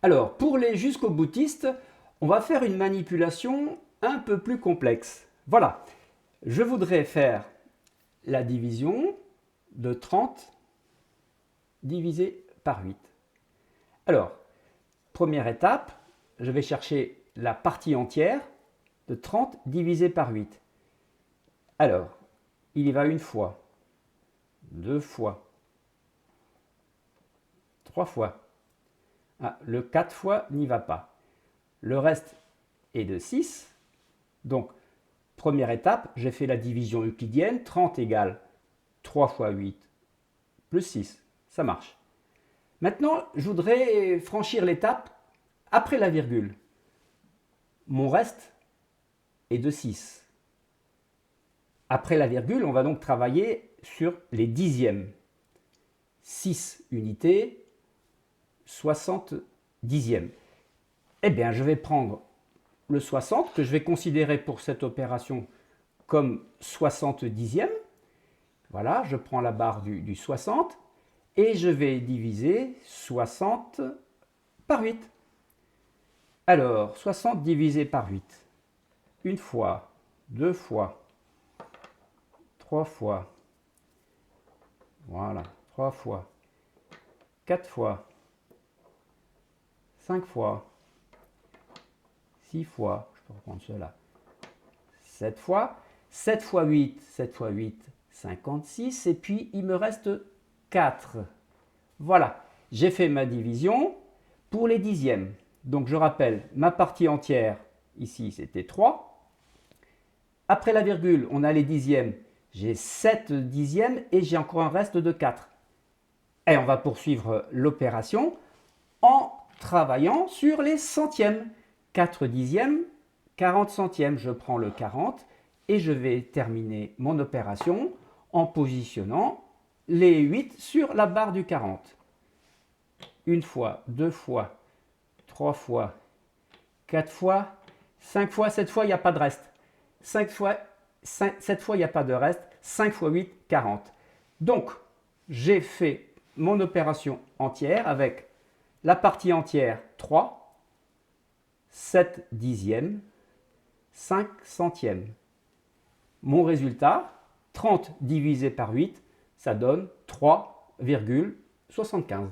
Alors, pour les jusqu'au boutistes, on va faire une manipulation un peu plus complexe. Voilà, je voudrais faire la division de 30 divisé par 8. Alors, première étape, je vais chercher la partie entière de 30 divisé par 8. Alors, il y va une fois, deux fois, trois fois. Ah, le 4 fois n'y va pas. Le reste est de 6. Donc, première étape, j'ai fait la division euclidienne. 30 égale 3 fois 8 plus 6. Ça marche. Maintenant, je voudrais franchir l'étape après la virgule. Mon reste est de 6. Après la virgule, on va donc travailler sur les dixièmes. 6 unités, 60 dixièmes. Eh bien, je vais prendre le 60, que je vais considérer pour cette opération comme 60 dixièmes. Voilà, je prends la barre du 60 et je vais diviser 60 par 8. Alors, 60 divisé par 8. Une fois, deux fois, trois fois, voilà, trois fois, quatre fois, cinq fois, six fois, je peux reprendre cela, 7 fois, 7 fois 8, 7 fois 8, 56, et puis il me reste 4. Voilà, j'ai fait ma division pour les dixièmes. Donc je rappelle, ma partie entière, ici c'était 3. Après la virgule, on a les dixièmes. J'ai 7 dixièmes et j'ai encore un reste de 4. Et on va poursuivre l'opération en travaillant sur les centièmes. 4 dixièmes, 40 centièmes. Je prends le 40 et je vais terminer mon opération en positionnant les 8 sur la barre du 40. Une fois, deux fois, trois fois, quatre fois, cinq fois, sept fois, il n'y a pas de reste. 7 fois, il n'y a pas de reste. 5 fois 8, 40. Donc, j'ai fait mon opération entière avec la partie entière 3, 7 dixièmes, 5 centièmes. Mon résultat, 30 divisé par 8, ça donne 3,75.